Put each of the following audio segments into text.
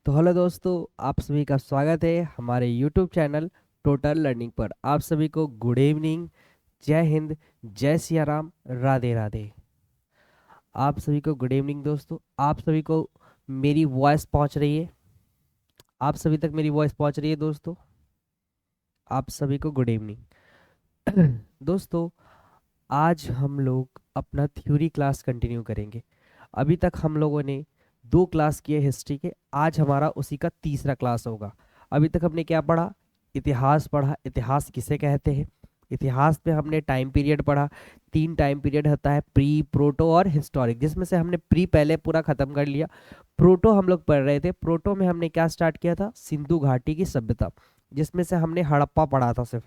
तो हेलो दोस्तों, आप सभी का स्वागत है हमारे यूट्यूब चैनल टोटल लर्निंग पर। आप सभी को गुड इवनिंग, जय हिंद, जय सिया राम, राधे राधे। आप सभी को गुड इवनिंग दोस्तों। आप सभी को मेरी वॉइस पहुंच रही है? आप सभी तक मेरी वॉइस पहुंच रही है दोस्तों? आप सभी को गुड इवनिंग। दोस्तों, आज हम लोग अपना थ्योरी क्लास कंटिन्यू करेंगे। अभी तक हम लोगों ने 2 क्लास किए हिस्ट्री के, आज हमारा उसी का तीसरा क्लास होगा। अभी तक हमने क्या पढ़ा? इतिहास पढ़ा। इतिहास किसे कहते हैं? इतिहास में हमने टाइम पीरियड पढ़ा। 3 टाइम पीरियड होता है, प्री, प्रोटो और हिस्टोरिक, जिसमें से हमने प्री पहले पूरा खत्म कर लिया। प्रोटो हम लोग पढ़ रहे थे। प्रोटो में हमने क्या स्टार्ट किया था? सिंधु घाटी की सभ्यता, जिसमें से हमने हड़प्पा पढ़ा था सिर्फ।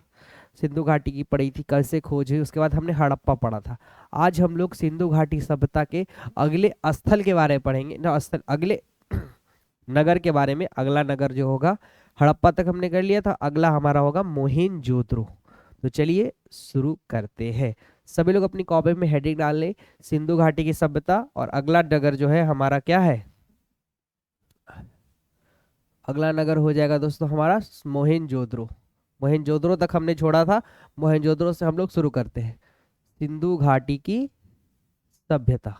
सिंधु घाटी की पढ़ी थी, कैसे खोज हुई, उसके बाद हमने हड़प्पा पढ़ा था। आज हम लोग सिंधु घाटी सभ्यता के अगले स्थल के बारे में पढ़ेंगे ना, स्थल अगले नगर के बारे में। अगला नगर जो होगा, हड़प्पा तक हमने कर लिया था, अगला हमारा होगा मोहेंजोदड़ो। तो चलिए शुरू करते हैं। सभी लोग अपनी कॉपी में हेडिंग डाल लें, सिंधु घाटी की सभ्यता, और अगला नगर जो है हमारा क्या है? अगला नगर हो जाएगा दोस्तों हमारा मोहेंजोदड़ो। मोहेंजोदड़ो तक हमने छोड़ा था, मोहेंजोदड़ो से हम लोग शुरू करते हैं। सिंधु घाटी की सभ्यता।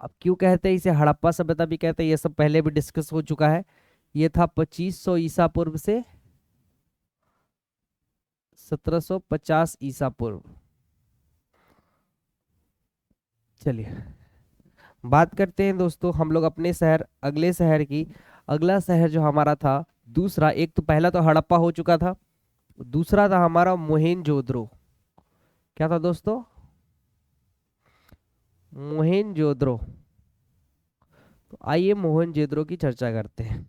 अब क्यों कहते हैं इसे हड़प्पा सभ्यता भी कहते हैं, ये सब पहले भी डिस्कस हो चुका है। ये था 2500 ईसा पूर्व से 1750 ईसा पूर्व। चलिए बात करते हैं दोस्तों हम लोग अपने शहर, अगले शहर की। अगला शहर जो हमारा था दूसरा, एक तो पहला तो हड़प्पा हो चुका था, दूसरा था हमारा मोहेंजोदड़ो। क्या था दोस्तों? मोहेंजोदड़ो। तो आइए मोहनजोदड़ो की चर्चा करते हैं।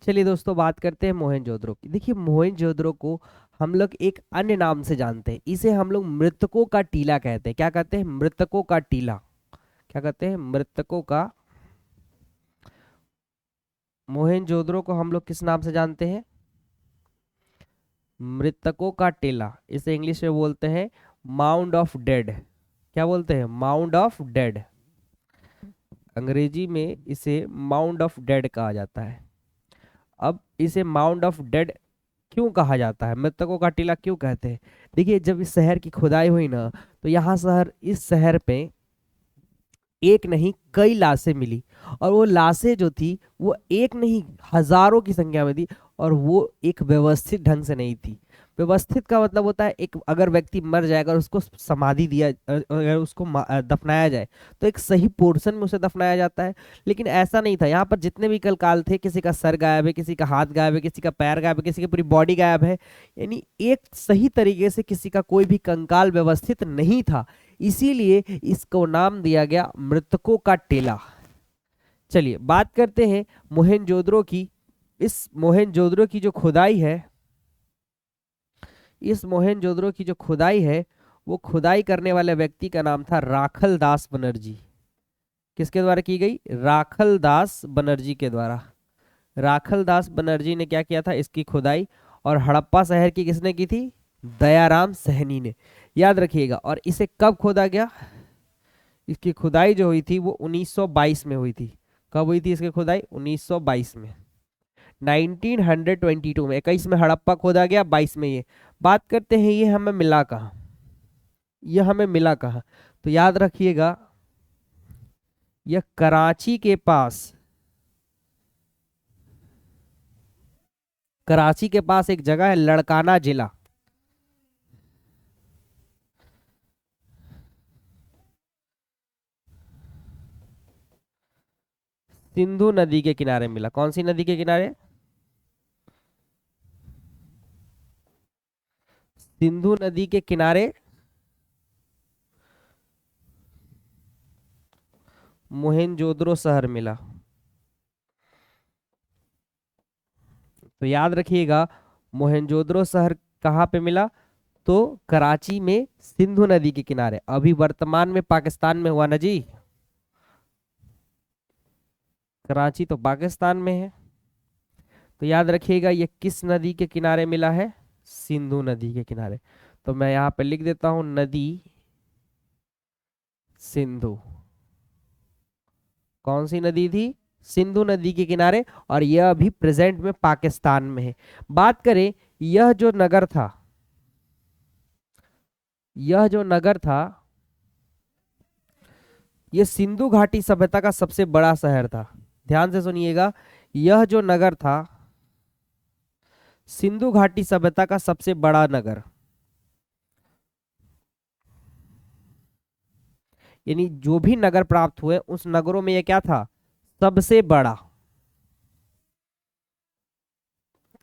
चलिए दोस्तों बात करते हैं मोहनजोदड़ो की। देखिए मोहनजोदड़ो को हम लोग एक अन्य नाम से जानते हैं, इसे हम लोग मृतकों का टीला कहते हैं। क्या कहते हैं? मृतकों का टीला। क्या कहते हैं? मृतकों का। मोहनजोदड़ो को हम लोग किस नाम से जानते हैं? मृतकों का टीला। इसे इंग्लिश में बोलते हैं माउंड ऑफ डेड। क्या बोलते हैं? Mound of dead. अंग्रेजी में इसे माउंड ऑफ डेड कहा जाता है। अब इसे माउंड ऑफ डेड क्यों कहा जाता है, मृतकों का टीला क्यों कहते हैं? देखिए जब इस शहर की खुदाई हुई ना, तो यहाँ इस शहर पे एक नहीं कई लाशें मिली। और वो लाशें जो थी वो एक नहीं हजारों की संख्या में थी, और वो एक व्यवस्थित ढंग से नहीं थी। व्यवस्थित का मतलब होता है, एक अगर व्यक्ति मर जाए, अगर उसको समाधि दिया, अगर उसको दफनाया जाए, तो एक सही पोर्शन में उसे दफनाया जाता है। लेकिन ऐसा नहीं था। यहाँ पर जितने भी कंकाल थे, किसी का सर गायब है, किसी का हाथ गायब है, किसी का पैर गायब है, किसी की पूरी बॉडी गायब है। यानी एक सही तरीके से किसी का कोई भी कंकाल व्यवस्थित नहीं था, इसीलिए इसको नाम दिया गया मृतकों का टीला। चलिए बात करते हैं मोहनजोदड़ो की। इस मोहनजोदड़ो की जो खुदाई है, इस मोहनजोदड़ो की जो खुदाई है, वो खुदाई करने वाले व्यक्ति का नाम था राखल दास बनर्जी। किसके द्वारा की गई? राखल दास बनर्जी के द्वारा। राखल दास बनर्जी ने क्या किया था? इसकी खुदाई। और हड़प्पा शहर की किसने की थी? दयाराम सहनी ने। याद रखिएगा। और इसे कब खोदा गया? इसकी खुदाई जो हुई थी वो 1922 में हुई थी। कब हुई थी इसकी खुदाई? 1922 में। 1922 में, 21 में हड़प्पा खोदा गया, 22 में ये। बात करते हैं ये हमें मिला कहाँ? ये हमें मिला कहाँ? तो याद रखिएगा, यह कराची के पास, कराची के पास एक जगह है लड़काना जिला। सिंधु नदी के किनारे मिला। कौन सी नदी के किनारे? सिंधु नदी के किनारे मोहेंजोदड़ो शहर मिला। तो याद रखिएगा, मोहेंजोदड़ो शहर कहाँ पे मिला? तो कराची में, सिंधु नदी के किनारे। अभी वर्तमान में पाकिस्तान में हुआ ना जी। कराची तो पाकिस्तान में है, तो याद रखिएगा ये किस नदी के किनारे मिला है, सिंधु नदी के किनारे। तो मैं यहाँ पे लिख देता हूं नदी सिंधु। कौन सी नदी थी, सिंधु नदी के किनारे, और यह अभी प्रेजेंट में पाकिस्तान में है। बात करें, यह जो नगर था, यह जो नगर था, यह सिंधु घाटी सभ्यता का सबसे बड़ा शहर था। ध्यान से सुनिएगा, यह जो नगर था सिंधु घाटी सभ्यता का सबसे बड़ा नगर, यानी जो भी नगर प्राप्त हुए उस नगरों में यह क्या था, सबसे बड़ा।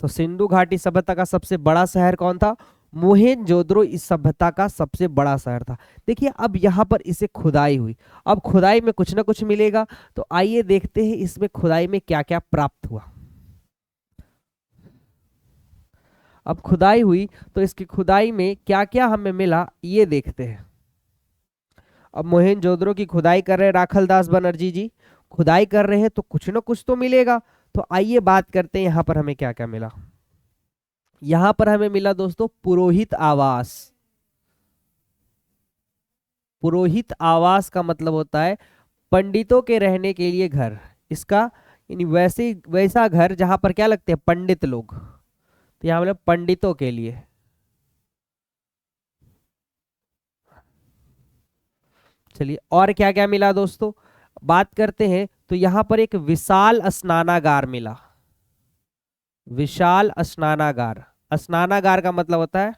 तो सिंधु घाटी सभ्यता का सबसे बड़ा शहर कौन था, मोहेंजोदड़ो इस सभ्यता का सबसे बड़ा शहर था। देखिए अब यहाँ पर इसे खुदाई हुई, अब खुदाई में कुछ ना कुछ मिलेगा, तो आइए देखते हैं इसमें खुदाई में क्या क्या प्राप्त हुआ। अब खुदाई हुई तो इसकी खुदाई में क्या क्या हमें मिला ये देखते हैं। अब मोहेंजोदड़ो की खुदाई कर रहे हैं राखल दास बनर्जी जी, खुदाई कर रहे हैं तो कुछ ना कुछ तो मिलेगा। तो आइए बात करते हैं यहाँ पर हमें क्या क्या मिला। यहाँ पर हमें मिला दोस्तों पुरोहित आवास। पुरोहित आवास का मतलब होता है पंडितों के रहने के लिए घर। इसका यानी वैसे वैसा घर जहां पर क्या लगते हैं, पंडित लोग। तो यहाँ मतलब पंडितों के लिए। चलिए और क्या क्या मिला दोस्तों, बात करते हैं। तो यहाँ पर एक विशाल स्नानागार मिला। विशाल स्नानागार, स्नानागार का मतलब होता है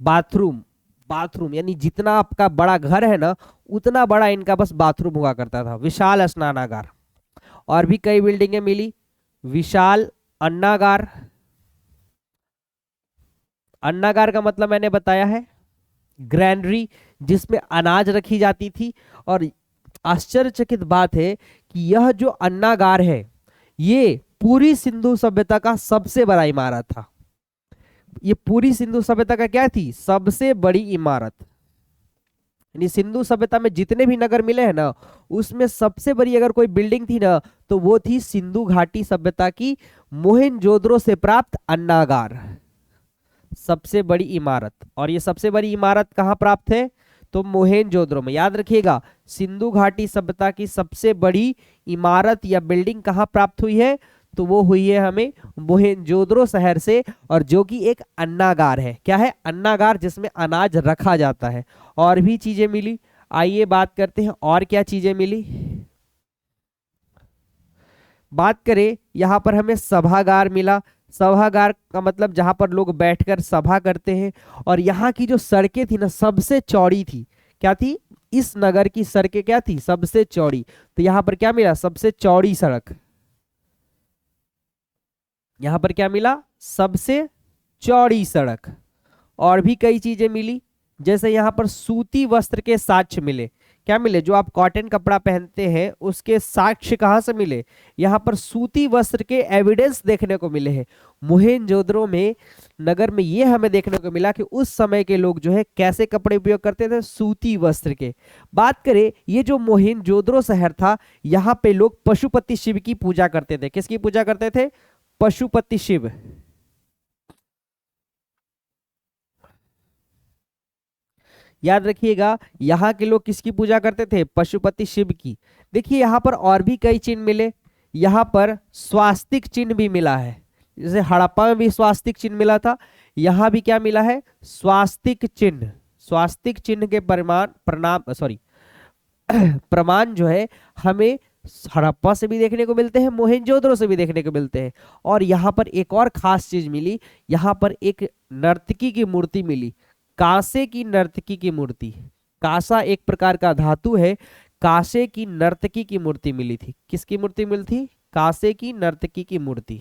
बाथरूम। बाथरूम यानी जितना आपका बड़ा घर है ना, उतना बड़ा इनका बस बाथरूम हुआ करता था, विशाल स्नानागार। और भी कई बिल्डिंगें मिली, विशाल अन्नागार। अन्नागार का मतलब मैंने बताया है ग्रैंडरी, जिसमें अनाज रखी जाती थी। और आश्चर्यचकित बात है कि यह जो अन्नागार है ये पूरी सिंधु सभ्यता का सबसे बड़ा इमारत था। ये पूरी सिंधु सभ्यता का क्या थी, सबसे बड़ी इमारत। यानी सिंधु सभ्यता में जितने भी नगर मिले हैं ना, उसमें सबसे बड़ी अगर कोई बिल्डिंग थी ना, तो वो थी सिंधु घाटी सभ्यता की मोहेंजोदड़ो से प्राप्त अन्नागार, सबसे बड़ी इमारत। और ये सबसे बड़ी इमारत कहाँ प्राप्त है, तो मोहेंजोदड़ो में। याद रखिएगा, सिंधु घाटी सभ्यता की सबसे बड़ी इमारत या बिल्डिंग कहाँ प्राप्त हुई है, तो वो हुई है हमें मोहेंजोदड़ो शहर से, और जो कि एक अन्नागार है। क्या है, अन्नागार, जिसमें अनाज रखा जाता है। और भी चीजें मिली, आइए बात करते हैं और क्या चीजें मिली। बात करें, यहां पर हमें सभागार मिला। सभागार का मतलब जहां पर लोग बैठकर सभा करते हैं। और यहाँ की जो सड़कें थी ना, सबसे चौड़ी थी। क्या थी, इस नगर की सड़कें क्या थी, सबसे चौड़ी। तो यहाँ पर क्या मिला, सबसे चौड़ी सड़क। यहाँ पर क्या मिला, सबसे चौड़ी सड़क। और भी कई चीजें मिली, जैसे यहाँ पर सूती वस्त्र के साक्ष्य मिले। क्या मिले, जो आप कॉटन कपड़ा पहनते हैं उसके साक्ष्य कहाँ से मिले, यहाँ पर सूती वस्त्र के एविडेंस देखने को मिले हैं। मोहेंजोदड़ो में नगर में ये हमें देखने को मिला कि उस समय के लोग जो है कैसे कपड़े उपयोग करते थे, सूती वस्त्र के। बात करें, ये जो मोहेंजोदड़ो शहर था, यहाँ पे लोग पशुपति शिव की पूजा करते थे। किसकी पूजा करते थे, पशुपति शिव। याद रखिएगा, यहाँ के लोग किसकी पूजा करते थे, पशुपति शिव की। देखिए यहाँ पर और भी कई चिन्ह मिले। यहाँ पर स्वास्तिक चिन्ह भी मिला है, जैसे हड़प्पा में भी स्वास्तिक चिन्ह मिला था, यहाँ भी क्या मिला है, स्वास्तिक चिन्ह। स्वास्तिक चिन्ह के प्रमाण जो है हमें हड़प्पा से भी देखने को मिलते हैं, मोहेंजोदड़ो से भी देखने को मिलते हैं। और यहाँ पर एक और खास चीज मिली, यहाँ पर एक नर्तकी की मूर्ति मिली, कांसे की नर्तकी की मूर्ति। कांसा एक प्रकार का धातु है, कांसे की नर्तकी की मूर्ति मिली थी। किसकी मूर्ति मिली थी, कांसे की नर्तकी की मूर्ति।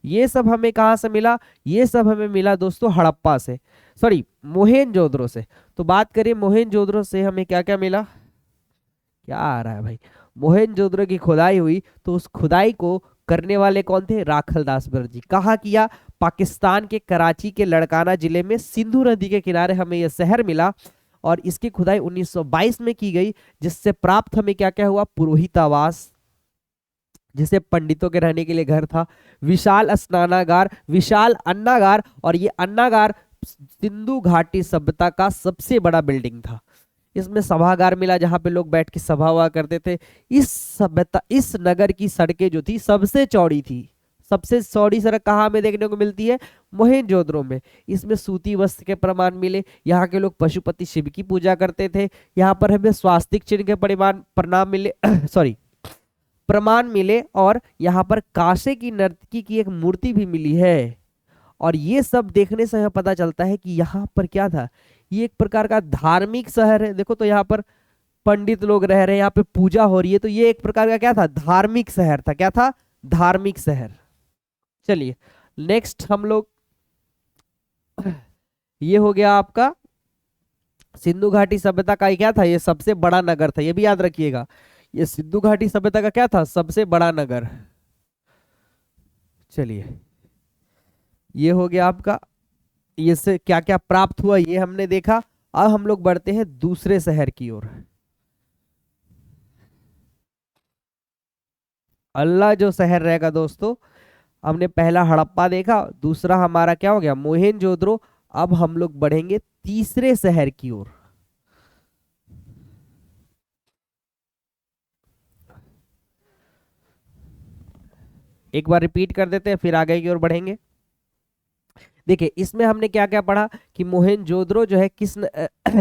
ये सब हमें कहां से मिला, ये सब हमें मिला दोस्तों हड़प्पा से, सॉरी मोहेंजोदड़ो से। तो बात करें मोहेंजोदड़ो से हमें क्या क्या मिला, क्या आ रहा है भाई, मोहेंजोदड़ो की खुदाई हुई तो उस खुदाई को करने वाले कौन थे, राखल दास बनर्जी। कहाँ किया, पाकिस्तान के कराची के लड़काना जिले में सिंधु नदी के किनारे हमें यह शहर मिला। और इसकी खुदाई 1922 में की गई, जिससे प्राप्त हमें क्या क्या हुआ, पुरोहित आवास, जिसे पंडितों के रहने के लिए घर था, विशाल स्नानागार, विशाल अन्नागार, और ये अन्नागार सिंधु घाटी सभ्यता का सबसे बड़ा बिल्डिंग था। इसमें सभागार मिला जहां पे लोग बैठ के सभा हुआ करते थे। इस सभ्यता, इस नगर की सड़कें जो थी सबसे चौड़ी थी। सबसे चौड़ी सड़क कहाँ हमें देखने को मिलती है, मोहनजोदड़ो में। इसमें सूती वस्त्र के प्रमाण मिले। यहाँ के लोग पशुपति शिव की पूजा करते थे। यहाँ पर हमें स्वास्तिक चिन्ह के परिमाण प्रणाम मिले सॉरी प्रमाण मिले, और यहाँ पर कांसे की नर्तकी की एक मूर्ति भी मिली है। और ये सब देखने से हमें पता चलता है कि यहाँ पर क्या था, ये एक प्रकार का धार्मिक शहर है। देखो तो यहाँ पर पंडित लोग रह रहे हैं, यहाँ पे पूजा हो रही है, तो ये एक प्रकार का क्या था, धार्मिक शहर था। क्या था, धार्मिक शहर। चलिए नेक्स्ट हम लोग, ये हो गया आपका सिंधु घाटी सभ्यता का क्या था, ये सबसे बड़ा नगर था, ये भी याद रखिएगा। ये सिंधु घाटी सभ्यता का क्या था, सबसे बड़ा नगर। चलिए ये हो गया आपका, ये से क्या क्या प्राप्त हुआ ये हमने देखा। अब हम लोग बढ़ते हैं दूसरे शहर की ओर। अल्लाह जो शहर रहेगा दोस्तों, हमने पहला हड़प्पा देखा, दूसरा हमारा क्या हो गया, मोहनजोदड़ो। अब हम लोग बढ़ेंगे तीसरे शहर की ओर। एक बार रिपीट कर देते हैं, फिर आगे की ओर बढ़ेंगे। देखिए इसमें हमने क्या क्या पढ़ा कि मोहनजोदड़ो जो है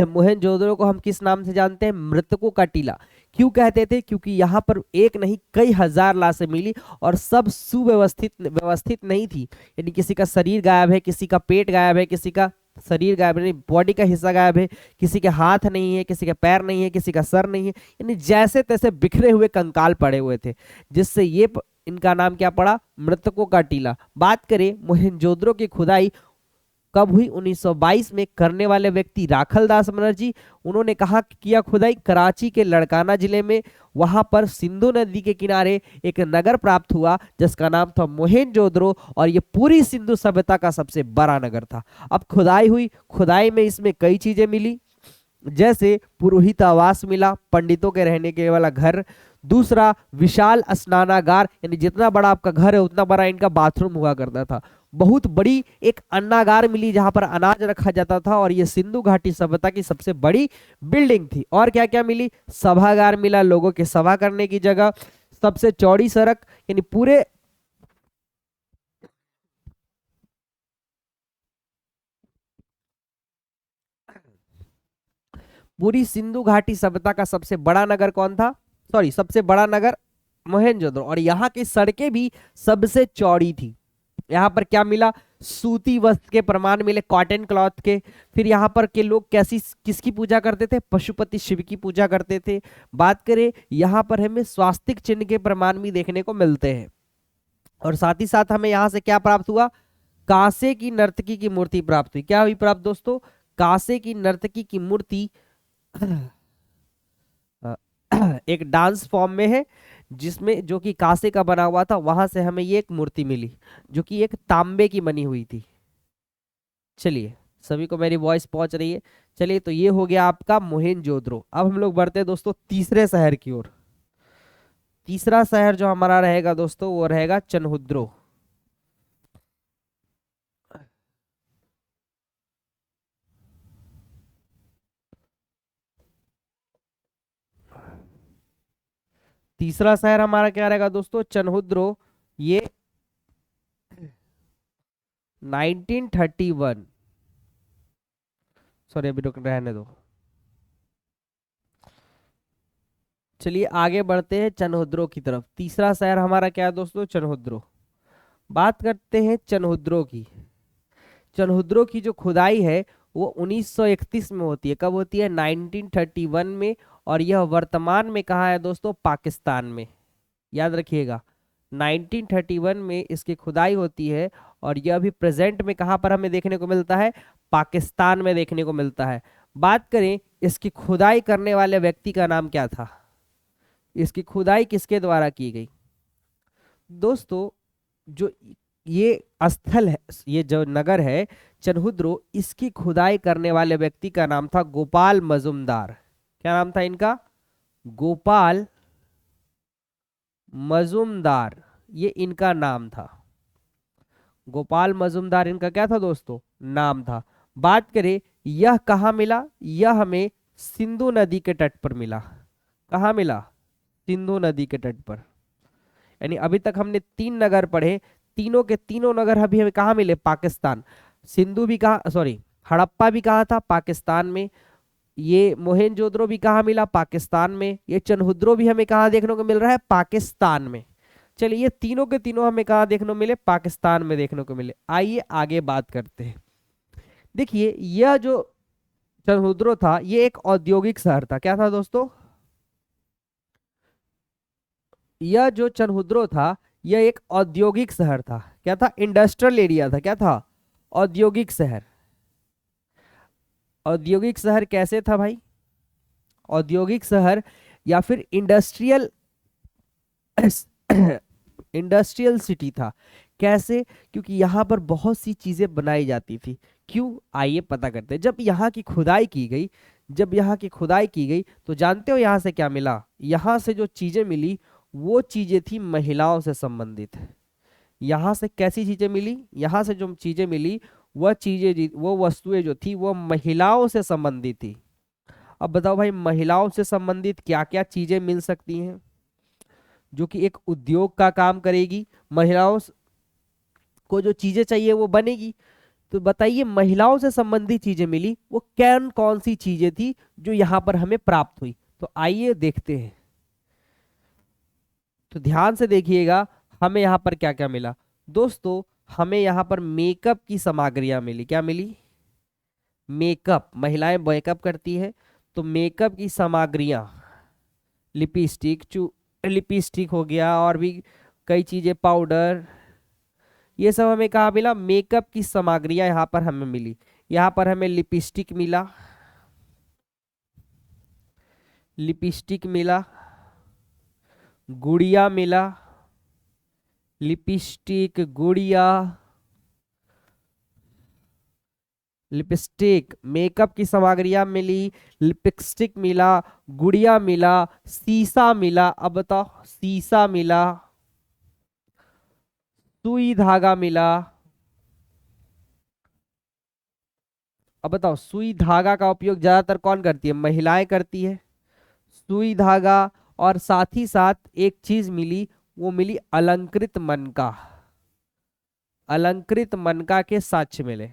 मोहनजोदड़ो को हम किस नाम से जानते हैं, मृतकों का टीला। क्यों कहते थे, क्योंकि यहाँ पर एक नहीं कई हजार लाशें मिली, और सब सुव्यवस्थित व्यवस्थित नहीं थी। यानी किसी का शरीर गायब है, किसी का पेट गायब है, किसी का शरीर गायब नहीं, बॉडी का हिस्सा गायब है, किसी के हाथ नहीं है, किसी के पैर नहीं है, किसी का सर नहीं है, यानी जैसे तैसे बिखरे हुए कंकाल पड़े हुए थे, जिससे ये इनका नाम क्या पड़ा, मृतकों का टीला। बात करें मोहनजोदड़ो की खुदाई कब हुई, 1922 में। करने वाले व्यक्ति राखल दास बनर्जी। उन्होंने कहा किया खुदाई, कराची के लड़काना जिले में। वहां पर सिंधु नदी के किनारे एक नगर प्राप्त हुआ जिसका नाम था मोहनजोदड़ो, और ये पूरी सिंधु सभ्यता का सबसे बड़ा नगर था। अब खुदाई हुई, खुदाई में इसमें कई चीजें मिली, जैसे पुरोहित आवास मिला, पंडितों के रहने के वाला घर। दूसरा विशाल स्नानागार, यानी जितना बड़ा आपका घर है उतना बड़ा इनका बाथरूम हुआ करता था। बहुत बड़ी एक अन्नागार मिली जहां पर अनाज रखा जाता था, और ये सिंधु घाटी सभ्यता की सबसे बड़ी बिल्डिंग थी। और क्या क्या मिली, सभागार मिला, लोगों के सभा करने की जगह। सबसे चौड़ी सड़क, यानी पूरी सिंधु घाटी सभ्यता का सबसे बड़ा नगर कौन था, सॉरी सबसे बड़ा नगर मोहनजोदड़ो। और यहाँ की सड़कें भी सबसे चौड़ी थी। यहाँ पर क्या मिला, सूती वस्त्र के प्रमाण मिले, कॉटन क्लॉथ के। फिर यहाँ पर के लोग कैसी किसकी पूजा करते थे, पशुपति शिव की पूजा करते थे। बात करें यहाँ पर हमें स्वास्तिक चिन्ह के प्रमाण भी देखने को मिलते हैं। और साथ ही साथ हमें यहाँ से क्या प्राप्त हुआ, कांसे की नर्तकी की मूर्ति प्राप्त हुई। क्या हुई प्राप्त दोस्तों, कांसे की नर्तकी की मूर्ति एक डांस फॉर्म में है, जिसमें जो कि कांसे का बना हुआ था। वहां से हमें ये एक मूर्ति मिली जो कि एक तांबे की बनी हुई थी। चलिए सभी को मेरी वॉइस पहुंच रही है। चलिए तो ये हो गया आपका मोहनजोदड़ो। अब हम लोग बढ़ते हैं दोस्तों तीसरे शहर की ओर। तीसरा शहर जो हमारा रहेगा दोस्तों वो रहेगा चनहुद्रो। तीसरा शहर हमारा क्या रहेगा दोस्तों, चनहुद्रो। ये 1931, सॉरी अभी रुक रहने दो। चलिए आगे बढ़ते हैं चनहुद्रो की तरफ। तीसरा शहर हमारा क्या है दोस्तों, चनहुद्रो। बात करते हैं चनहुद्रो की। चनहुद्रो की जो खुदाई है वो 1931 में होती है। कब होती है, 1931 में। और यह वर्तमान में कहाँ है दोस्तों, पाकिस्तान में। याद रखिएगा 1931 में इसकी खुदाई होती है, और यह अभी प्रेजेंट में कहाँ पर हमें देखने को मिलता है, पाकिस्तान में देखने को मिलता है। बात करें इसकी खुदाई करने वाले व्यक्ति का नाम क्या था, इसकी खुदाई किसके द्वारा की गई दोस्तों, जो ये स्थल है, ये जो नगर है चनहुद्रो, इसकी खुदाई करने वाले व्यक्ति का नाम था गोपाल मजुमदार। क्या नाम था इनका? गोपाल मजुमदार, ये इनका नाम था। गोपाल मजुमदार इनका क्या था दोस्तों? नाम था। बात करें यह कहाँ मिला, यह हमें सिंधु नदी के तट पर मिला। कहाँ मिला? सिंधु नदी के तट पर। यानी अभी तक हमने 3 नगर पढ़े, तीनों के तीनों नगर अभी हमें कहाँ मिले? पाकिस्तान। सिंधु भी कहाँ, सॉरी, हड़प्पा भी कहाँ था? पाकिस्तान में। ये मोहेंजोदड़ो भी कहाँ मिला? पाकिस्तान में। ये चनहुद्रो भी हमें कहाँ देखने को मिल रहा है? पाकिस्तान में। चलिए ये तीनों के तीनों हमें कहाँ देखने को मिले? पाकिस्तान में देखने को मिले। आइए आगे बात करते हैं। देखिए यह जो चनहुद्रो था ये एक औद्योगिक शहर था। क्या था दोस्तों? यह जो चनहुद्रो था यह एक औद्योगिक शहर था। क्या था? इंडस्ट्रियल एरिया था। क्या था? औद्योगिक शहर। औद्योगिक शहर कैसे था भाई? औद्योगिक शहर या फिर इंडस्ट्रियल इंडस्ट्रियल सिटी था। कैसे? क्योंकि यहाँ पर बहुत सी चीजें बनाई जाती थी। क्यों? आइए पता करते हैं। जब यहाँ की खुदाई की गई, जब यहाँ की खुदाई की गई तो जानते हो यहाँ से क्या मिला? यहाँ से जो चीजें मिली वो चीजें थी महिलाओं से संबंधित। यहाँ से कैसी चीजें मिली? यहाँ से जो चीजें मिली वह चीजें वो वस्तुएं जो थी वो महिलाओं से संबंधित थी। अब बताओ भाई महिलाओं से संबंधित क्या क्या चीजें मिल सकती हैं जो कि एक उद्योग का काम करेगी? महिलाओं को जो चीजें चाहिए वो बनेगी। तो बताइए महिलाओं से संबंधित चीजें मिली वो कौन कौन सी चीजें थी जो यहाँ पर हमें प्राप्त हुई? तो आइए देखते हैं। तो ध्यान से देखिएगा हमें यहाँ पर क्या क्या मिला। दोस्तों हमें यहाँ पर मेकअप की सामग्रियां मिली। क्या मिली? मेकअप, महिलाएं मेकअप करती है तो मेकअप की सामग्रियां, लिपस्टिक, लिपस्टिक हो गया और भी कई चीजें, पाउडर, ये सब हमें कहाँ मिला? मेकअप की सामग्रियां यहाँ पर हमें मिली। यहाँ पर हमें लिपस्टिक मिला, लिपस्टिक मिला, गुड़िया मिला, लिपस्टिक, गुड़िया, लिपस्टिक, मेकअप की सामग्रियां मिली, लिपस्टिक मिला, गुड़िया मिला, शीशा मिला। अब बताओ, शीशा मिला, सुई धागा मिला। अब बताओ सुई धागा का उपयोग ज्यादातर कौन करती है? महिलाएं करती है। सुई धागा, और साथ ही साथ एक चीज मिली, वो मिली अलंकृत मनका। अलंकृत मनका के साक्ष्य मिले।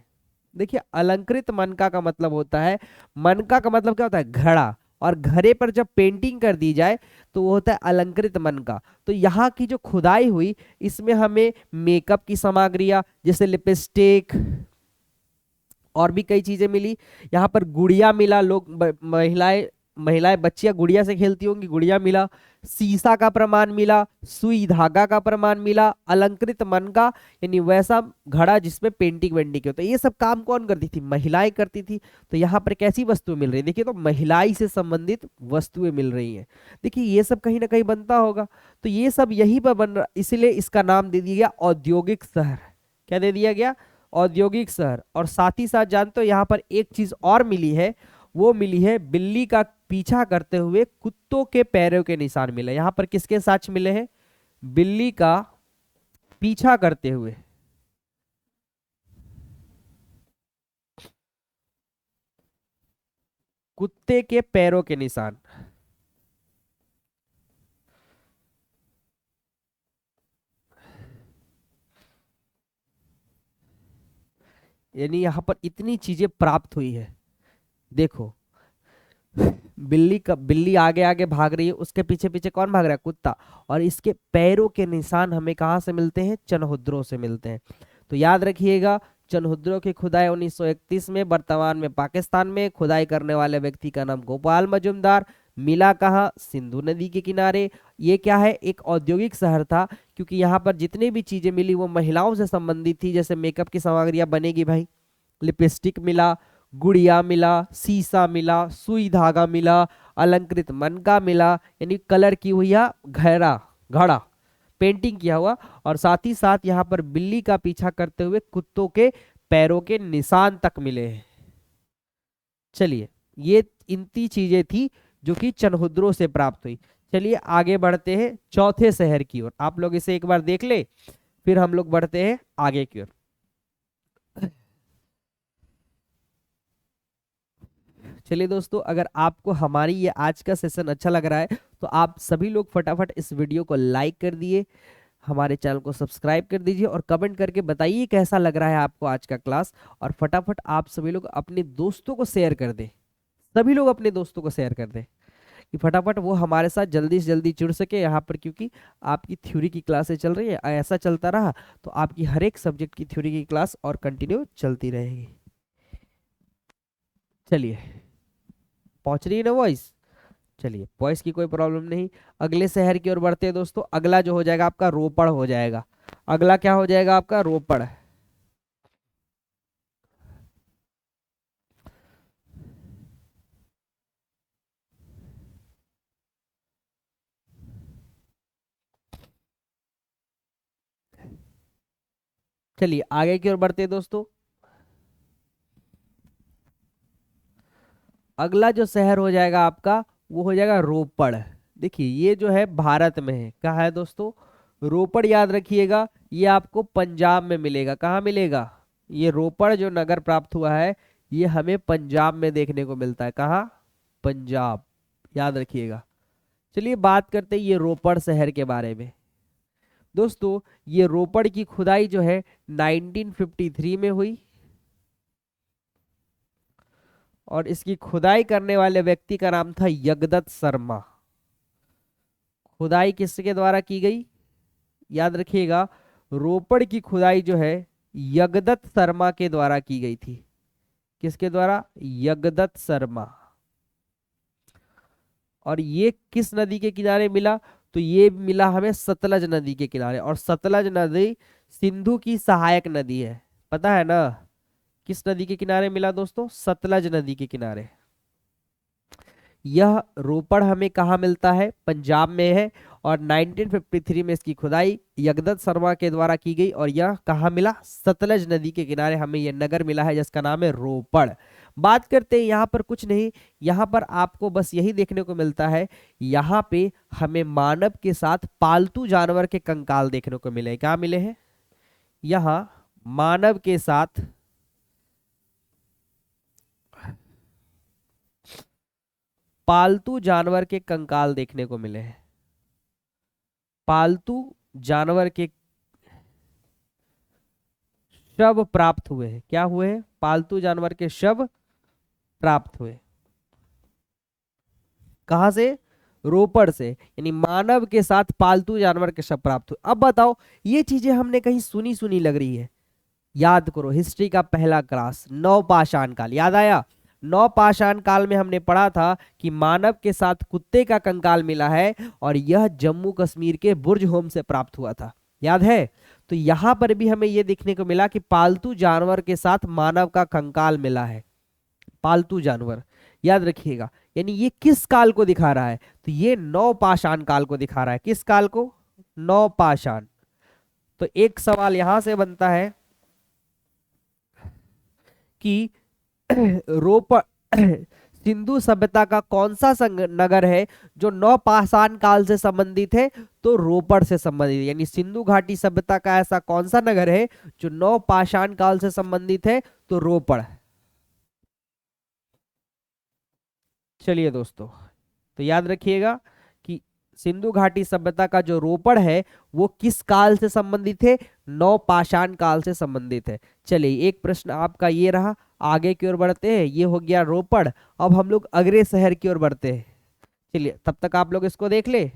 देखिए अलंकृत मनका का मतलब होता है, मनका का मतलब क्या होता है? घड़ा। और घड़े पर जब पेंटिंग कर दी जाए तो वो होता है अलंकृत मनका। तो यहाँ की जो खुदाई हुई इसमें हमें मेकअप की सामग्रियां जैसे लिपस्टिक और भी कई चीजें मिली। यहाँ पर गुड़िया मिला, लोग महिलाएं महिलाएं बच्चियां गुड़िया से खेलती होंगी, गुड़िया मिला। शीशा का प्रमाण मिला, सुई धागा का प्रमाण मिला, अलंकृत मन का यानी वैसा घड़ा जिसमें पेंटिंग वेंटिंग होता है। ये सब काम कौन करती थी? महिलाएं करती थी। तो यहाँ पर कैसी वस्तुएं मिल रही है? देखिए तो महिलाई से संबंधित वस्तुएं मिल रही हैं। देखिए ये सब कहीं ना कहीं बनता होगा। तो ये सब यहीं पर बन रहा, इसलिए इसका नाम दे दिया गया औद्योगिक शहर। क्या दे दिया गया? औद्योगिक शहर। और साथ ही साथ जानते हो यहाँ पर एक चीज और मिली है, वो मिली है बिल्ली का पीछा करते हुए कुत्तों के पैरों के निशान मिले। यहाँ पर किसके साक्ष्य मिले हैं? बिल्ली का पीछा करते हुए कुत्ते के पैरों के निशान। यानी यहाँ पर इतनी चीजें प्राप्त हुई है। देखो बिल्ली आगे आगे भाग रही है, उसके पीछे पीछे कौन भाग रहा है? कुत्ता। और इसके पैरों के निशान हमें कहाँ से मिलते हैं? चनहुद्रों से मिलते हैं। तो याद रखिएगा चनहुद्रों की खुदाई 1931 में, वर्तमान में पाकिस्तान में। खुदाई करने वाले व्यक्ति का नाम गोपाल मजुमदार। मिला कहाँ? सिंधु नदी के किनारे। ये क्या है? एक औद्योगिक शहर था, क्योंकि यहाँ पर जितनी भी चीजें मिली वो महिलाओं से संबंधित थी। जैसे मेकअप की सामग्रियां बनेगी भाई, लिपस्टिक मिला, गुड़िया मिला, शीशा मिला, सुई धागा मिला, अलंकृत मनका मिला यानी कलर की हुई घड़ा घड़ा पेंटिंग किया हुआ, और साथ ही साथ यहाँ पर बिल्ली का पीछा करते हुए कुत्तों के पैरों के निशान तक मिले हैं। चलिए, ये इतनी चीजें थी जो कि चनहुद्रों से प्राप्त हुई। चलिए आगे बढ़ते हैं चौथे शहर की ओर। आप लोग इसे एक बार देख ले, फिर हम लोग बढ़ते हैं आगे की ओर। चलिए दोस्तों, अगर आपको हमारी ये आज का सेशन अच्छा लग रहा है तो आप सभी लोग फटाफट इस वीडियो को लाइक कर दिए, हमारे चैनल को सब्सक्राइब कर दीजिए और कमेंट करके बताइए कैसा लग रहा है आपको आज का क्लास। और फटाफट आप सभी लोग अपने दोस्तों को शेयर कर दें, सभी लोग अपने दोस्तों को शेयर कर दें कि फटाफट वो हमारे साथ जल्दी से जल्दी जुड़ सके यहाँ पर, क्योंकि आपकी थ्योरी की क्लासें चल रही है। ऐसा चलता रहा तो आपकी हर एक सब्जेक्ट की थ्योरी की क्लास और कंटिन्यू चलती रहेगी। चलिए, पहुंच रही है ना वॉइस? चलिए, वॉइस की कोई प्रॉब्लम नहीं। अगले शहर की ओर बढ़ते हैं दोस्तों। अगला जो हो जाएगा आपका रोपड़ हो जाएगा। अगला क्या हो जाएगा आपका? रोपड़। चलिए आगे की ओर बढ़ते हैं दोस्तों। अगला जो शहर हो जाएगा आपका वो हो जाएगा रोपड़। देखिए, ये जो है भारत में है। कहाँ है दोस्तों? रोपड़, याद रखिएगा। ये आपको पंजाब में मिलेगा। कहाँ मिलेगा? ये रोपड़ जो नगर प्राप्त हुआ है, ये हमें पंजाब में देखने को मिलता है। कहाँ? पंजाब, याद रखिएगा। चलिए बात करते हैं ये रोपड़ शहर के बारे में। दोस्तों, ये रोपड़ की खुदाई जो है 1953 में हुई, और इसकी खुदाई करने वाले व्यक्ति का नाम था यगदत्त शर्मा। खुदाई किसके द्वारा की गई? याद रखिएगा, रोपड़ की खुदाई जो है यगदत्त शर्मा के द्वारा की गई थी। किसके द्वारा? यगदत्त शर्मा। और ये किस नदी के किनारे मिला? तो ये मिला हमें सतलज नदी के किनारे, और सतलज नदी सिंधु की सहायक नदी है। पता है ना? किस नदी के किनारे मिला दोस्तों? सतलज नदी के किनारे। यह रोपड़ हमें कहाँ मिलता है? पंजाब में है। और 1953 में इसकी खुदाई यगदत्त शर्मा के द्वारा की गई, और यह कहाँ मिला? सतलज नदी के किनारे हमें यह नगर मिला है जिसका नाम है रोपड़। बात करते हैं यहाँ पर कुछ नहीं, यहाँ पर आपको बस यही देखने को मिलता है। यहाँ पे हमें मानव के साथ पालतू जानवर के कंकाल देखने को मिले। क्या मिले हैं? यहाँ मानव के साथ पालतू जानवर के कंकाल देखने को मिले हैं। पालतू जानवर के शव प्राप्त हुए हैं। क्या हुए हैं? पालतू जानवर के शव प्राप्त हुए। कहां से? रोपड़ से। यानी मानव के साथ पालतू जानवर के शव प्राप्त हुए। अब बताओ, ये चीजें हमने कहीं सुनी सुनी लग रही है। याद करो, हिस्ट्री का पहला क्लास नवपाषाण काल, याद आया? नवपाषाण काल में हमने पढ़ा था कि मानव के साथ कुत्ते का कंकाल मिला है, और यह जम्मू कश्मीर के बुर्ज होम से प्राप्त हुआ था। याद है? तो यहां पर भी हमें यह देखने को मिला कि पालतू जानवर के साथ मानव का कंकाल मिला है। पालतू जानवर, याद रखिएगा। यानी ये किस काल को दिखा रहा है? तो ये नवपाषाण काल को दिखा रहा है। किस काल को? नवपाषाण। तो एक सवाल यहां से बनता है कि रोपड़ सिंधु सभ्यता का कौन सा नगर है जो नवपाषाण काल से संबंधित है? तो रोपड़ से संबंधित है। यानी सिंधु घाटी सभ्यता का ऐसा कौन सा नगर है जो नवपाषाण काल से संबंधित है? तो रोपड़। चलिए दोस्तों, तो याद रखिएगा कि सिंधु घाटी सभ्यता का जो रोपड़ है वो किस काल से संबंधित है? नवपाषाण काल से संबंधित है। चलिए, एक प्रश्न आपका ये रहा। आगे की ओर बढ़ते हैं। ये हो गया रोपड़। अब हम लोग अगले शहर की ओर बढ़ते हैं। चलिए, तब तक आप लोग इसको देख ले।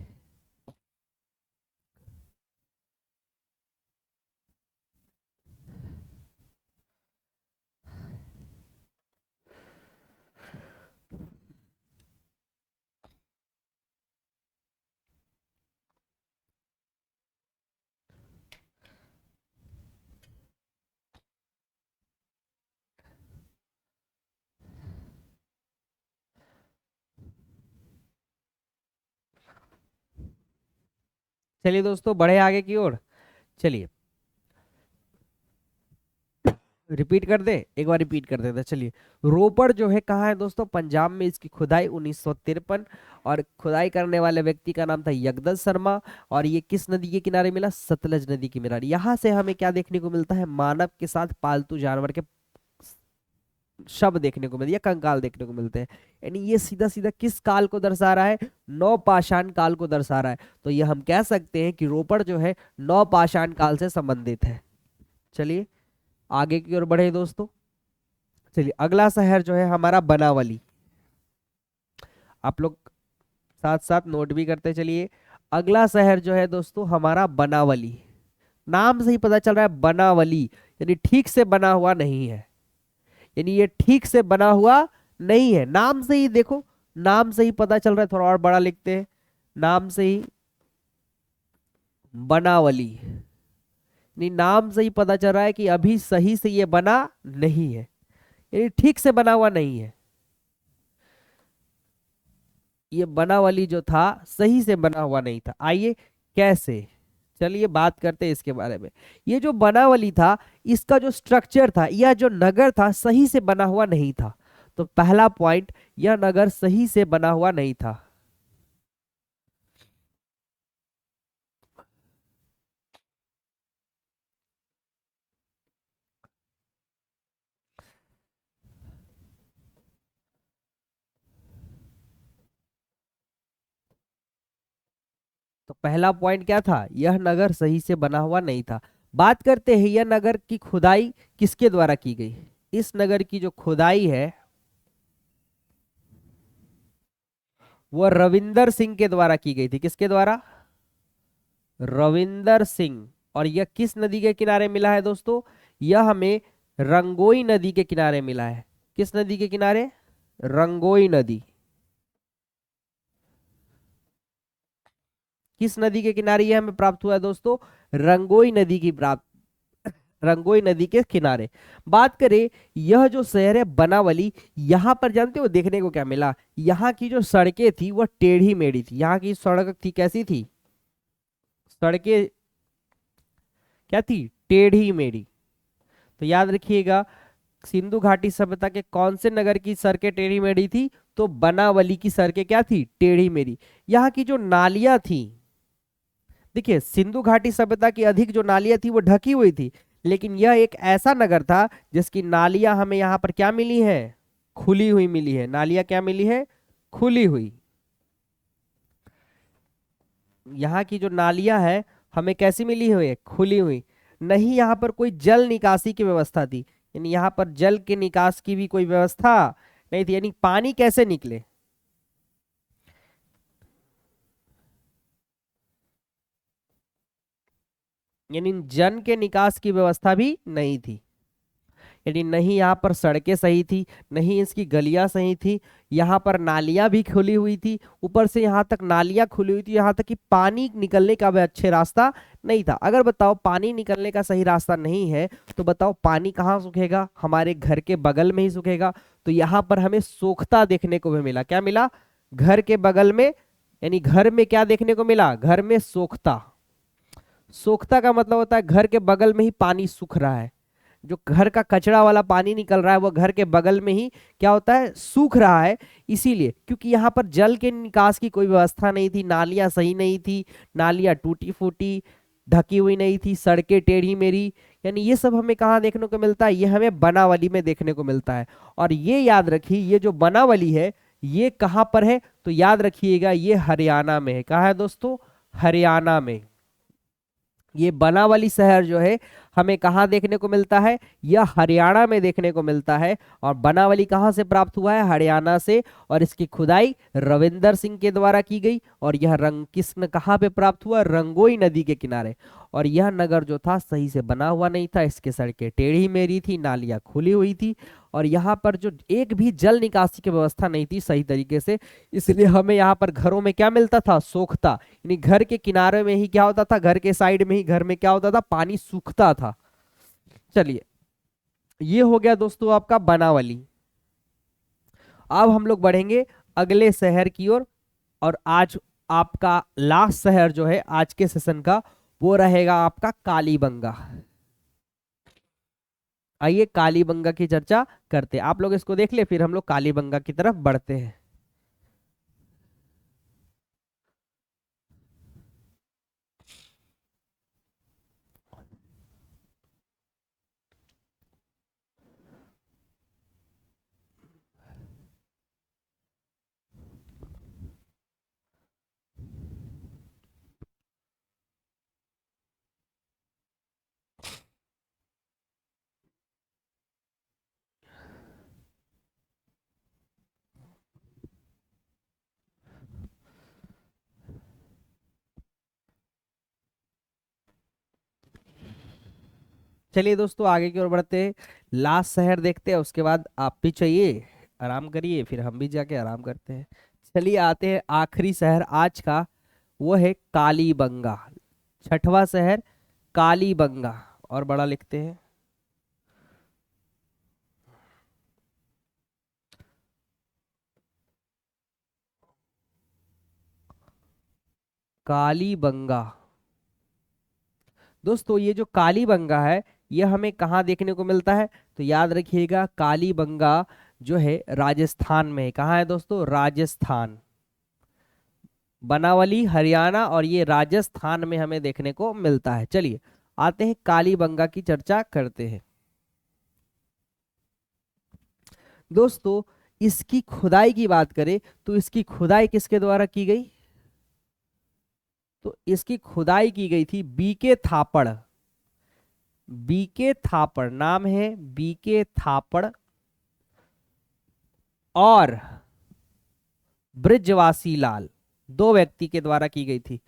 चलिए दोस्तों बढ़े आगे की ओर। चलिए रिपीट कर दे, एक बार रिपीट कर देते हैं। चलिए, रोपड़ जो है कहाँ है दोस्तों? पंजाब में। इसकी खुदाई 1953, और खुदाई करने वाले व्यक्ति का नाम था यगदल शर्मा। और ये किस नदी के किनारे मिला? सतलज नदी के किनारे। यहाँ से हमें क्या देखने को मिलता है? मानव के साथ पालतू जानवर के शव देखने को मिलते, या कंकाल देखने को मिलते हैं। यानी ये सीधा सीधा किस काल को दर्शा रहा है? नवपाषाण काल को दर्शा रहा है। तो ये हम कह सकते हैं कि रोपड़ जो है नवपाषाण काल से संबंधित है। चलिए आगे की ओर बढ़े दोस्तों। चलिए अगला शहर जो है हमारा बनावली। आप लोग साथ साथ नोट भी करते चलिए। अगला शहर जो है दोस्तों हमारा बनावली। नाम से ही पता चल रहा है बनावली, यानी ठीक से बना हुआ नहीं है। यानी ये ठीक से बना हुआ नहीं है, नाम से ही देखो, नाम से ही पता चल रहा है। थोड़ा और बड़ा लिखते हैं, नाम से ही बनावली। यानी नाम से ही पता चल रहा है कि अभी सही से ये बना नहीं है, यानी ठीक से बना हुआ नहीं है। ये बनावली जो था सही से बना हुआ नहीं था। आइए कैसे, चलिए बात करते हैं इसके बारे में। ये जो बनावली था, इसका जो स्ट्रक्चर था या जो नगर था सही से बना हुआ नहीं था। तो पहला पॉइंट, यह नगर सही से बना हुआ नहीं था। तो पहला पॉइंट क्या था? यह नगर सही से बना हुआ नहीं था। बात करते हैं यह नगर की खुदाई किसके द्वारा की गई। इस नगर की जो खुदाई है वह रविंदर सिंह के द्वारा की गई थी। किसके द्वारा? रविंदर सिंह। और यह किस नदी के किनारे मिला है दोस्तों? यह हमें रंगोई नदी के किनारे मिला है। किस नदी के किनारे? रंगोई नदी। किस नदी के किनारे यह हमें प्राप्त हुआ है दोस्तों? रंगोई नदी की प्राप्त, रंगोई नदी के किनारे। बात करें यह जो शहर है बनावली, यहाँ पर जानते हो देखने को क्या मिला? यहाँ की जो सड़कें थी वह टेढ़ी मेढ़ी थी। यहाँ की सड़क थी कैसी थी? सड़कें क्या थी? टेढ़ी मेढ़ी। तो याद रखिएगा, सिंधु घाटी सभ्यता के कौन से नगर की सड़कें टेढ़ी मेढ़ी थी? तो बनावली की सड़कें क्या थी? टेढ़ी मेढ़ी। यहाँ की जो नालियां थी, देखिए सिंधु घाटी सभ्यता की अधिक जो नालियां थी वो ढकी हुई थी, लेकिन यह एक ऐसा नगर था जिसकी नालियां हमें यहाँ पर क्या मिली है? खुली हुई मिली है। नालियां क्या मिली है? खुली हुई। यहाँ की जो नालियां है हमें कैसी मिली हुई है? खुली हुई। नहीं यहाँ पर कोई जल निकासी की व्यवस्था थी, यानी यहाँ पर जल के निकास की भी कोई व्यवस्था नहीं थी। यानी पानी कैसे निकले? यानी जल के निकास की व्यवस्था भी नहीं थी। यानी नहीं यहाँ पर सड़कें सही थी, नहीं इसकी गलियां सही थी, यहाँ पर नालियां भी खुली हुई थी। ऊपर से यहाँ तक नालियां खुली हुई थी, यहाँ तक कि पानी निकलने का भी अच्छे रास्ता नहीं था। अगर बताओ पानी निकलने का सही रास्ता नहीं है तो बताओ पानी कहाँ सूखेगा? हमारे घर के बगल में ही सूखेगा। तो यहाँ पर हमें सोखता देखने को भी मिला। क्या मिला? घर के बगल में, यानी घर में क्या देखने को मिला? घर में सोखता। सोखता का मतलब होता है घर के बगल में ही पानी सूख रहा है। जो घर का कचरा वाला पानी निकल रहा है वो घर के बगल में ही क्या होता है? सूख रहा है। इसीलिए क्योंकि यहाँ पर जल के निकास की कोई व्यवस्था नहीं थी, नालियां सही नहीं थी, नालियां टूटी फूटी ढकी हुई नहीं थी, सड़कें टेढ़ी मेढ़ी। यानी ये सब हमें कहाँ देखने को मिलता है? ये हमें बनावली में देखने को मिलता है। और ये याद रखिए, ये जो बनावली है ये कहाँ पर है? तो याद रखिएगा ये हरियाणा में है। कहाँ है दोस्तों? हरियाणा में। ये बनावली शहर जो है हमें कहाँ देखने को मिलता है? यह हरियाणा में देखने को मिलता है। और बनावली कहाँ से प्राप्त हुआ है? हरियाणा से। और इसकी खुदाई रविंदर सिंह के द्वारा की गई। और यह रंग किस कहाँ पे प्राप्त हुआ? रंगोई नदी के किनारे। और यह नगर जो था सही से बना हुआ नहीं था, इसके सड़कें टेढ़ी मेढ़ी थी, नालियां खुली हुई थी, और यहाँ पर जो एक भी जल निकासी की व्यवस्था नहीं थी सही तरीके से। इसलिए हमें यहाँ पर घरों में क्या मिलता था? सोखता। यानी घर के किनारे में ही क्या होता था? घर के साइड में ही घर में क्या होता था? पानी सूखता था। चलिए ये हो गया दोस्तों आपका बनावली। अब हम लोग बढ़ेंगे अगले शहर की ओर। और आज आपका लास्ट शहर जो है आज के सेशन का वो रहेगा आपका कालीबंगा। आइए कालीबंगा की चर्चा करते हैं। आप लोग इसको देख ले, फिर हम लोग कालीबंगा की तरफ बढ़ते हैं। चलिए दोस्तों आगे की ओर बढ़ते हैं। लास्ट शहर देखते हैं, उसके बाद आप भी चाहिए आराम करिए, फिर हम भी जाके आराम करते हैं। चलिए आते हैं आखिरी शहर आज का, वो है कालीबंगा। छठवां शहर कालीबंगा, और बड़ा लिखते हैं। कालीबंगा। दोस्तों ये जो कालीबंगा है यह हमें कहाँ देखने को मिलता है? तो याद रखिएगा कालीबंगा जो है राजस्थान में है। कहाँ है दोस्तों? राजस्थान, बनावली हरियाणा, और ये राजस्थान में हमें देखने को मिलता है। चलिए आते हैं कालीबंगा की चर्चा करते हैं। दोस्तों इसकी खुदाई की बात करें तो इसकी खुदाई किसके द्वारा की गई? तो इसकी खुदाई की गई थी बीके थापड़। बीके थापड़ नाम है, बीके थापड़ और ब्रिजवासी लाल, दो व्यक्ति के द्वारा की गई थी।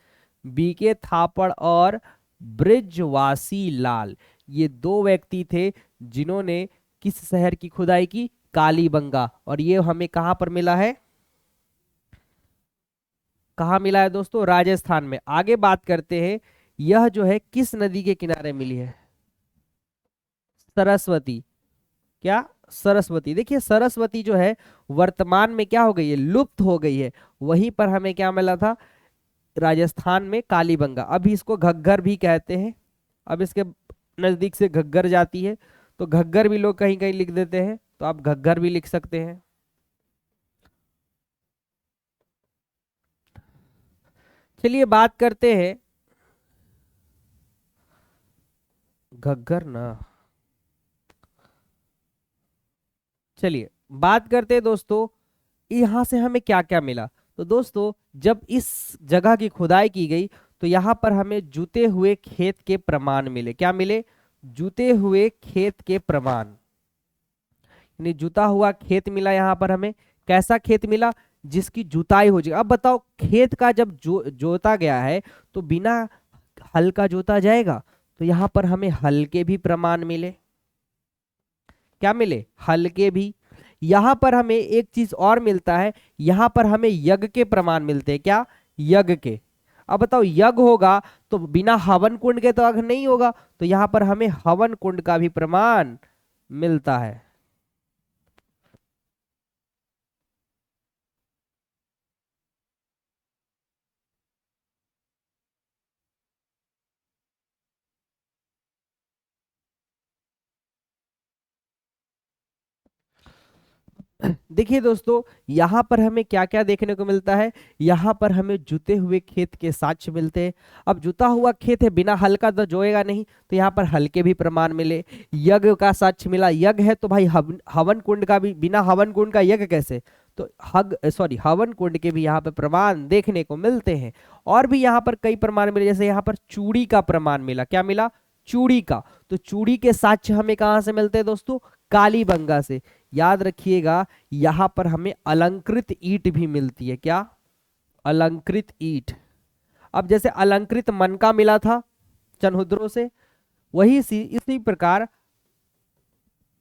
बीके थापड़ और ब्रिजवासी लाल, ये दो व्यक्ति थे जिन्होंने किस शहर की खुदाई की? कालीबंगा। और ये हमें कहां पर मिला है? कहाँ मिला है दोस्तों? राजस्थान में। आगे बात करते हैं, यह जो है किस नदी के किनारे मिली है? सरस्वती। क्या? सरस्वती। देखिए सरस्वती जो है वर्तमान में क्या हो गई है? लुप्त हो गई है। वहीं पर हमें क्या मिला था? राजस्थान में कालीबंगा। अभी इसको घग्गर भी कहते हैं। अब इसके नजदीक से घग्गर जाती है तो घग्गर भी लोग कहीं कहीं लिख देते हैं, तो आप घग्गर भी लिख सकते हैं। चलिए बात करते हैं घग्गर ना। चलिए बात करते हैं दोस्तों यहां से हमें क्या क्या मिला। तो दोस्तों जब इस जगह की खुदाई की गई तो यहां पर हमें जुते हुए खेत के प्रमाण मिले। क्या मिले? जुते हुए खेत के प्रमाण, यानी जुता हुआ खेत मिला यहां पर हमें। कैसा खेत मिला? जिसकी जुताई हो जाए। अब बताओ खेत का जब जोता गया है तो बिना हल का जोता जाएगा? तो यहां पर हमें हल के भी प्रमाण मिले। क्या मिले? हल के भी। यहां पर हमें एक चीज और मिलता है, यहां पर हमें यज्ञ के प्रमाण मिलते हैं। क्या? यज्ञ के। अब बताओ यज्ञ होगा तो बिना हवन कुंड के तो यज्ञ नहीं होगा, तो यहां पर हमें हवन कुंड का भी प्रमाण मिलता है। देखिए दोस्तों यहाँ पर हमें क्या क्या देखने को मिलता है? यहाँ पर हमें जुते हुए खेत के साक्ष्य मिलते हैं। अब जुता हुआ खेत है, बिना हल का तो जोएगा नहीं, तो यहाँ पर हल के भी प्रमाण मिले। यज्ञ का साक्ष्य मिला। यज्ञ है तो भाई हवन कुंड का भी, बिना हवन कुंड का यज्ञ कैसे? तो हवन कुंड के भी यहाँ पे प्रमाण देखने को मिलते हैं। और भी यहाँ पर कई प्रमाण मिले, जैसे यहाँ पर चूड़ी का प्रमाण मिला। क्या मिला? चूड़ी का। तो चूड़ी के साक्ष्य हमें कहाँ से मिलते हैं दोस्तों? कालीबंगा से। याद रखिएगा यहां पर हमें अलंकृत ईंट भी मिलती है। क्या? अलंकृत ईंट। अब जैसे अलंकृत मन का मिला था चनहुद्रों से, वही इसी प्रकार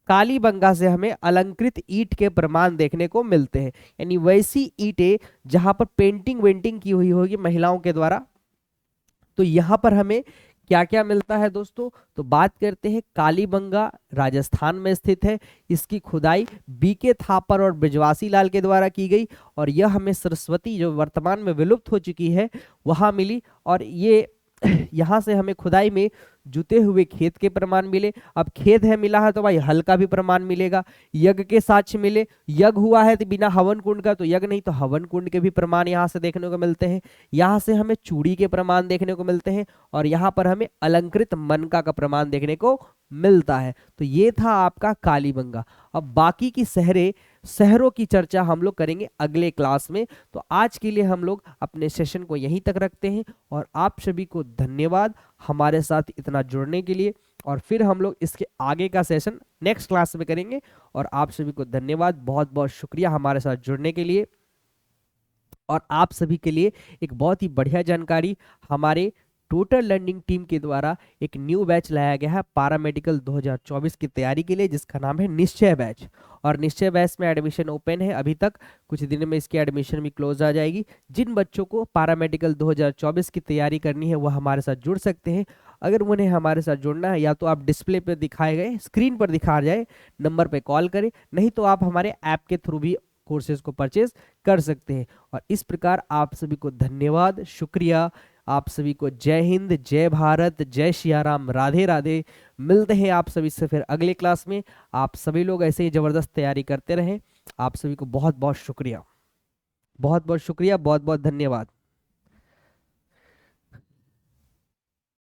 कालीबंगा से हमें अलंकृत ईंट के प्रमाण देखने को मिलते हैं। यानी वैसी ईंटें जहां पर पेंटिंग वेंटिंग की हुई होगी महिलाओं के द्वारा, तो यहां पर हमें क्या क्या मिलता है दोस्तों, तो बात करते हैं कालीबंगा राजस्थान में स्थित है। इसकी खुदाई बीके थापर और ब्रजवासी लाल के द्वारा की गई और यह हमें सरस्वती जो वर्तमान में विलुप्त हो चुकी है वहां मिली। और ये यहाँ से हमें खुदाई में जुते हुए खेत के प्रमाण मिले। अब खेत है मिला है तो भाई हल का भी प्रमाण मिलेगा। यज्ञ के साक्ष्य मिले, यज्ञ हुआ है तो बिना हवन कुंड का तो यज्ञ नहीं, तो हवन कुंड के भी प्रमाण यहाँ से देखने को मिलते हैं। यहाँ से हमें चूड़ी के प्रमाण देखने को मिलते हैं और यहाँ पर हमें अलंकृत मनका का प्रमाण देखने को मिलता है। तो ये था आपका कालीबंगा। अब बाकी की शहरों की चर्चा हम लोग करेंगे अगले क्लास में। तो आज के लिए हम लोग अपने सेशन को यहीं तक रखते हैं और आप सभी को धन्यवाद हमारे साथ इतना जुड़ने के लिए। और फिर हम लोग इसके आगे का सेशन नेक्स्ट क्लास में करेंगे। और आप सभी को धन्यवाद, बहुत बहुत शुक्रिया हमारे साथ जुड़ने के लिए। और आप सभी के लिए एक बहुत ही बढ़िया जानकारी, हमारे टोटल लर्निंग टीम के द्वारा एक न्यू बैच लाया गया है पैरामेडिकल 2024 की तैयारी के लिए, जिसका नाम है निश्चय बैच। और निश्चय बैच में एडमिशन ओपन है अभी तक, कुछ दिन में इसकी एडमिशन भी क्लोज आ जाएगी। जिन बच्चों को पैरामेडिकल 2024 की तैयारी करनी है वह हमारे साथ जुड़ सकते हैं। अगर उन्हें हमारे साथ जुड़ना है या तो आप डिस्प्ले पर दिखाए गए स्क्रीन पर दिखा जाए नंबर पर कॉल करें, नहीं तो आप हमारे ऐप के थ्रू भी कोर्सेज को परचेज कर सकते हैं। और इस प्रकार आप सभी को धन्यवाद, शुक्रिया। आप सभी को जय हिंद, जय भारत, जय सियाराम, राधे राधे। मिलते हैं आप सभी से फिर अगले क्लास में। आप सभी लोग ऐसे ही जबरदस्त तैयारी करते रहें। आप सभी को बहुत बहुत शुक्रिया, बहुत बहुत शुक्रिया, बहुत बहुत धन्यवाद।